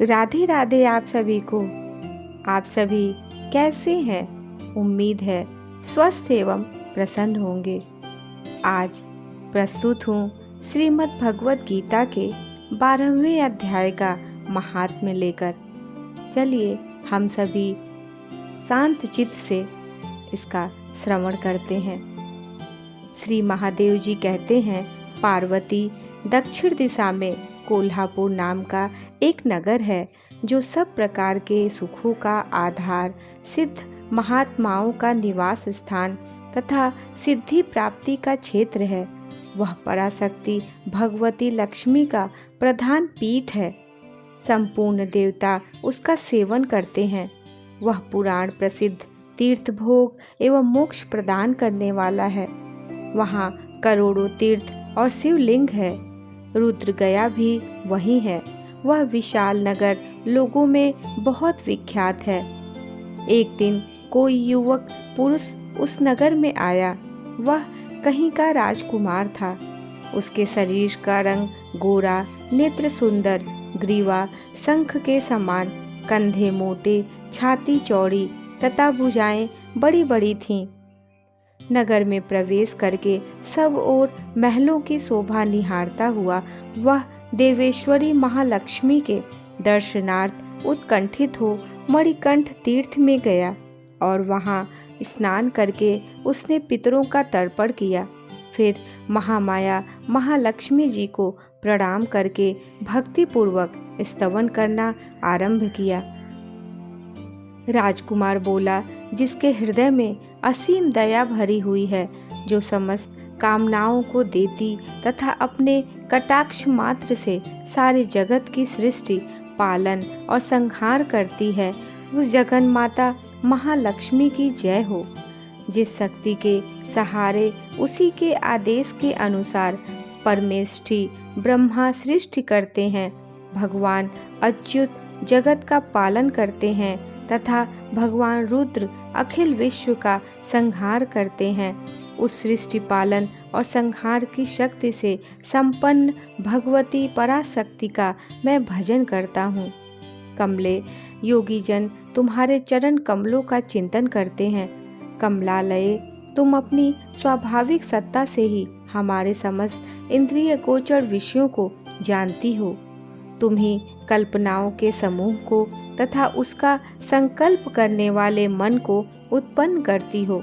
राधे राधे आप सभी को। आप सभी कैसे हैं? उम्मीद है स्वस्थ एवं प्रसन्न होंगे। आज प्रस्तुत हूँ श्रीमद् भगवत गीता के 12वें अध्याय का महात्म्य लेकर। चलिए हम सभी शांत चित्त से इसका श्रवण करते हैं। श्री महादेव जी कहते हैं, पार्वती दक्षिण दिशा में कोल्हापुर नाम का एक नगर है जो सब प्रकार के सुखों का आधार, सिद्ध महात्माओं का निवास स्थान तथा सिद्धि प्राप्ति का क्षेत्र है। वह पराशक्ति भगवती लक्ष्मी का प्रधान पीठ है। संपूर्ण देवता उसका सेवन करते हैं। वह पुराण प्रसिद्ध तीर्थ भोग एवं मोक्ष प्रदान करने वाला है। वहाँ करोड़ों तीर्थ और शिवलिंग है। रुद्र गया भी वही है। वह विशाल नगर लोगों में बहुत विख्यात है। एक दिन कोई युवक पुरुष उस नगर में आया। वह कहीं का राजकुमार था। उसके शरीर का रंग गोरा, नेत्र सुंदर, ग्रीवा शंख के समान, कंधे मोटे, छाती चौड़ी तथा भुजाएं बड़ी बड़ी थीं। नगर में प्रवेश करके सब ओर महलों की शोभा निहारता हुआ वह देवेश्वरी महालक्ष्मी के दर्शनार्थ उत्कंठित हो मणिकंठ तीर्थ में गया और वहां स्नान करके उसने पितरों का तर्पण किया। फिर महामाया महालक्ष्मी जी को प्रणाम करके भक्तिपूर्वक स्तवन करना आरंभ किया। राजकुमार बोला, जिसके हृदय में असीम दया भरी हुई है, जो समस्त कामनाओं को देती तथा अपने कटाक्ष मात्र से सारे जगत की सृष्टि, पालन और संहार करती है, उस जगन माता महालक्ष्मी की जय हो। जिस शक्ति के सहारे उसी के आदेश के अनुसार परमेष्ठी ब्रह्मा सृष्टि करते हैं, भगवान अच्युत जगत का पालन करते हैं तथा भगवान रुद्र अखिल विश्व का संहार करते हैं, उस सृष्टि पालन और संहार की शक्ति से संपन्न भगवती पराशक्ति का मैं भजन करता हूँ। कमले योगी जन तुम्हारे चरण कमलों का चिंतन करते हैं। कमलालये, तुम अपनी स्वाभाविक सत्ता से ही हमारे समस्त इंद्रिय गोचर विषयों को जानती हो। तुम ही कल्पनाओं के समूह को तथा उसका संकल्प करने वाले मन को उत्पन्न करती हो।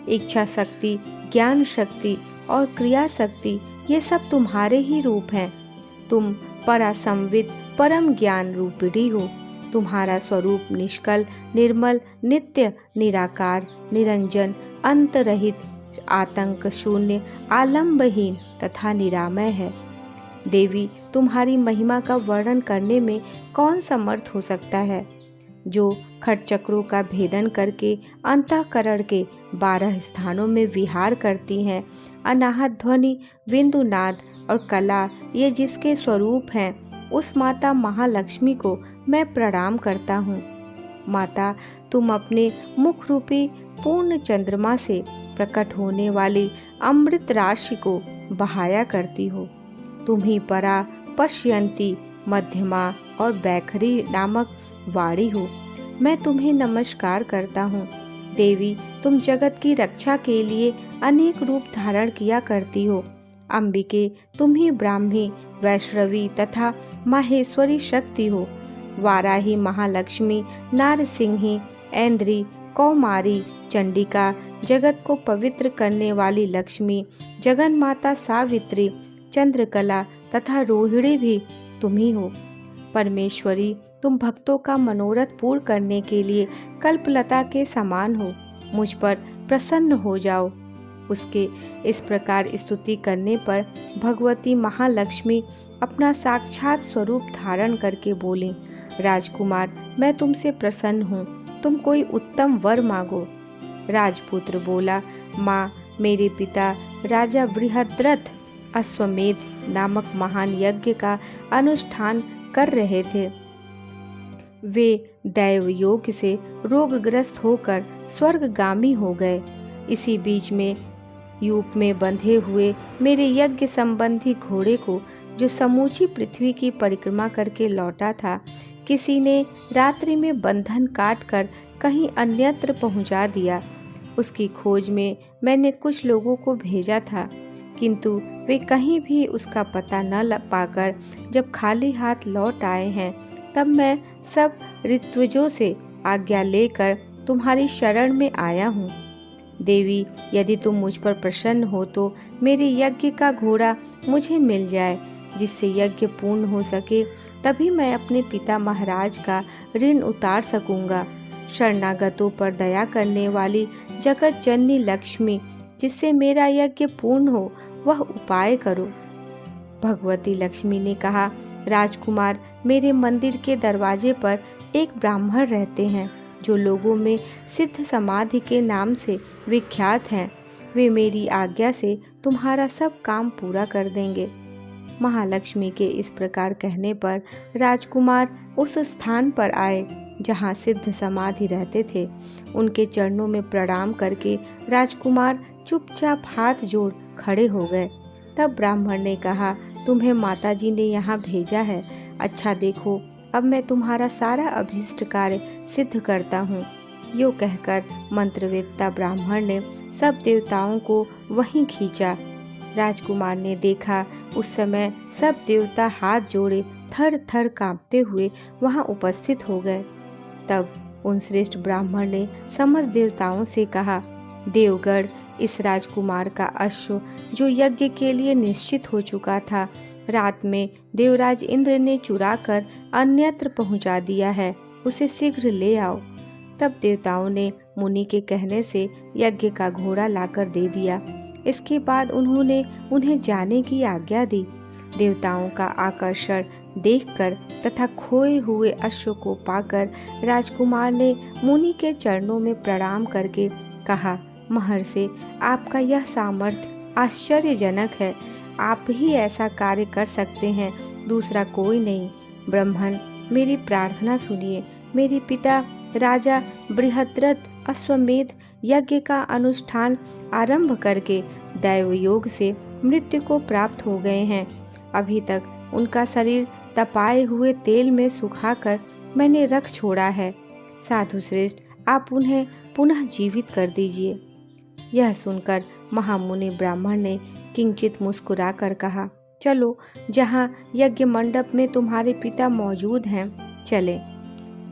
इच्छा शक्ति, ज्ञान शक्ति और क्रिया शक्ति, ये सब तुम्हारे ही रूप हैं। तुम परासंवित परम ज्ञान रूपिणी हो। तुम्हारा स्वरूप निष्कल, निर्मल, नित्य, निराकार, निरंजन, अंतरहित, आतंक शून्य, आलंबहीन तथा निरामय है। देवी, तुम्हारी महिमा का वर्णन करने में कौन समर्थ हो सकता है, जो खटचक्रों का भेदन करके अंतःकरण के 12 स्थानों में विहार करती हैं। अनाहत ध्वनि, बिंदुनाद और कला, ये जिसके स्वरूप हैं, उस माता महालक्ष्मी को मैं प्रणाम करता हूँ। माता, तुम अपने मुख रूपी पूर्ण चंद्रमा से प्रकट होने वाली अमृत राशि को बहाया करती हो। तुम ही परा, पश्यंती, मध्यमा और बैखरी नामक वाणी हो। मैं तुम्हें नमस्कार करता हूँ। देवी, तुम जगत की रक्षा के लिए अनेक रूप धारण किया करती हो। अंबिके, तुम ही ब्राह्मी, वैष्णवी तथा माहेश्वरी शक्ति हो। वाराही महालक्ष्मी, नारसिंही, ऐन्द्री, कौमारी, चंडिका, जगत को पवित्र करने वाली लक्ष्मी, जगन माता सावित्री, चंद्रकला तथा रोहिणी भी तुम ही हो। परमेश्वरी, तुम भक्तों का मनोरथ पूर्ण करने के लिए कल्पलता के समान हो। मुझ पर प्रसन्न हो जाओ। उसके इस प्रकार स्तुति करने पर भगवती महालक्ष्मी अपना साक्षात स्वरूप धारण करके बोली, राजकुमार, मैं तुमसे प्रसन्न हूँ। तुम कोई उत्तम वर मांगो। राजपुत्र बोला, माँ, मेरे पिता राजा बृहद्रथ अश्वमेध नामक महान यज्ञ का अनुष्ठान कर रहे थे। वे दैव योग से रोगग्रस्त होकर स्वर्गगामी हो गए। इसी बीच में यूप में बंधे हुए मेरे यज्ञ संबंधी घोड़े को, जो समूची पृथ्वी की परिक्रमा करके लौटा था, किसी ने रात्रि में बंधन काटकर कहीं अन्यत्र पहुंचा दिया। उसकी खोज में मैंने कुछ लोगों को भेजा था, किंतु वे कहीं भी उसका पता न पाकर जब खाली हाथ लौट आए हैं, तब मैं सब ऋत्विजों से आज्ञा लेकर तुम्हारी शरण में आया हूँ। देवी, यदि तुम मुझ पर प्रसन्न हो तो मेरे यज्ञ का घोड़ा मुझे मिल जाए, जिससे यज्ञ पूर्ण हो सके, तभी मैं अपने पिता महाराज का ऋण उतार सकूंगा। शरणागतों पर दया करने वाली जगत जननी लक्ष्मी, जिससे मेरा यज्ञ पूर्ण हो, वह उपाय करो। भगवती लक्ष्मी ने कहा, राजकुमार, मेरे मंदिर के दरवाजे पर एक ब्राह्मण रहते हैं, जो लोगों में सिद्ध समाधि के नाम से विख्यात हैं। वे मेरी आज्ञा से तुम्हारा सब काम पूरा कर देंगे। महालक्ष्मी के इस प्रकार कहने पर राजकुमार उस स्थान पर आए जहाँ सिद्ध समाधि रहते थे। उनके चरणों में प्रणाम करके राजकुमार चुपचाप हाथ जोड़ खड़े हो गए। तब ब्राह्मण ने कहा, तुम्हें माताजी ने यहाँ भेजा है। अच्छा देखो, अब मैं तुम्हारा सारा अभीष्ट कार्य सिद्ध करता हूँ। यो कहकर मंत्रवेत्ता ब्राह्मण ने सब देवताओं को वहीं खींचा। राजकुमार ने देखा, उस समय सब देवता हाथ जोड़े थर थर कांपते हुए वहां उपस्थित हो गए। तब उन श्रेष्ठ ब्राह्मण ने समस्त देवताओं से कहा, देवगण, इस राजकुमार का अश्व जो यज्ञ के लिए निश्चित हो चुका था, रात में देवराज इंद्र ने चुरा कर अन्यत्र पहुंचा दिया है। उसे शीघ्र ले आओ। तब देवताओं ने मुनि के कहने से यज्ञ का घोड़ा लाकर दे दिया। इसके बाद उन्होंने उन्हें जाने की आज्ञा दी। देवताओं का आकर्षण देखकर तथा खोए हुए अश्व को पाकर राजकुमार ने मुनि के चरणों में प्रणाम करके कहा, महर्षि, आपका यह सामर्थ्य आश्चर्यजनक है। आप ही ऐसा कार्य कर सकते हैं, दूसरा कोई नहीं। ब्राह्मण, मेरी प्रार्थना सुनिए। मेरे पिता राजा बृहद्रथ अश्वमेध यज्ञ का अनुष्ठान आरंभ करके दैव योग से मृत्यु को प्राप्त हो गए हैं। अभी तक उनका शरीर तपाए हुए तेल में सुखाकर मैंने रख छोड़ा है। साधु श्रेष्ठ, आप उन्हें पुनः जीवित कर दीजिए। यह सुनकर महामुनि ब्राह्मण ने किंचित मुस्कुरा कर कहा, चलो, जहाँ यज्ञ मंडप में तुम्हारे पिता मौजूद हैं, चले।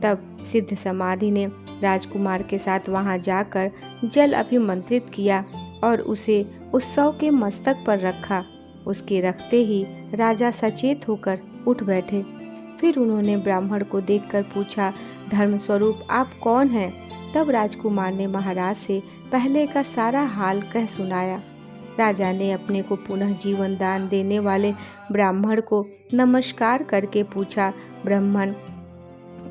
तब सिद्ध समाधि ने राजकुमार के साथ वहां जाकर जल अभिमंत्रित किया और उसे उत्सव के मस्तक पर रखा। उसके रखते ही राजा सचेत होकर उठ बैठे। फिर उन्होंने ब्राह्मण को देखकर पूछा, धर्म स्वरूप आप कौन हैं? तब राजकुमार ने महाराज से पहले का सारा हाल कह सुनाया। राजा ने अपने को पुनः जीवन दान देने वाले ब्राह्मण को नमस्कार करके पूछा, ब्राह्मण,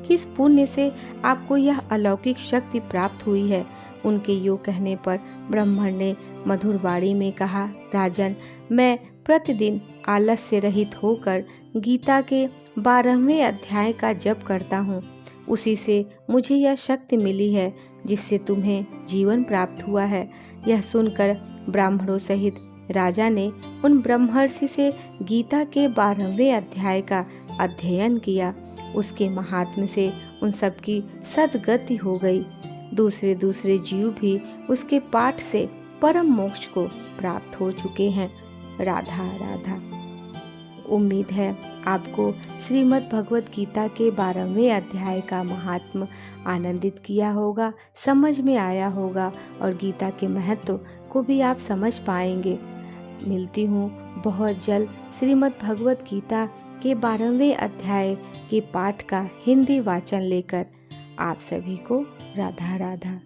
किस पुण्य से आपको यह अलौकिक शक्ति प्राप्त हुई है? उनके यो कहने पर ब्राह्मण ने मधुर वाणी में कहा, राजन, मैं प्रतिदिन आलस्य रहित होकर गीता के 12वें अध्याय का जप करता हूँ। उसी से मुझे यह शक्ति मिली है जिससे तुम्हें जीवन प्राप्त हुआ है। यह सुनकर ब्राह्मणों सहित राजा ने उन ब्रह्मर्षि से गीता के 12वें अध्याय का अध्ययन किया। उसके महात्म्य से उन सबकी सद्गति हो गई। दूसरे दूसरे जीव भी उसके पाठ से परम मोक्ष को प्राप्त हो चुके हैं। राधा राधा। उम्मीद है आपको श्रीमद् भगवत गीता के 12वें अध्याय का महात्म्य आनंदित किया होगा, समझ में आया होगा और गीता के महत्व को भी आप समझ पाएंगे। मिलती हूँ बहुत जल्द श्रीमद् भगवत गीता के 12वें अध्याय के पाठ का हिंदी वाचन लेकर। आप सभी को राधा राधा।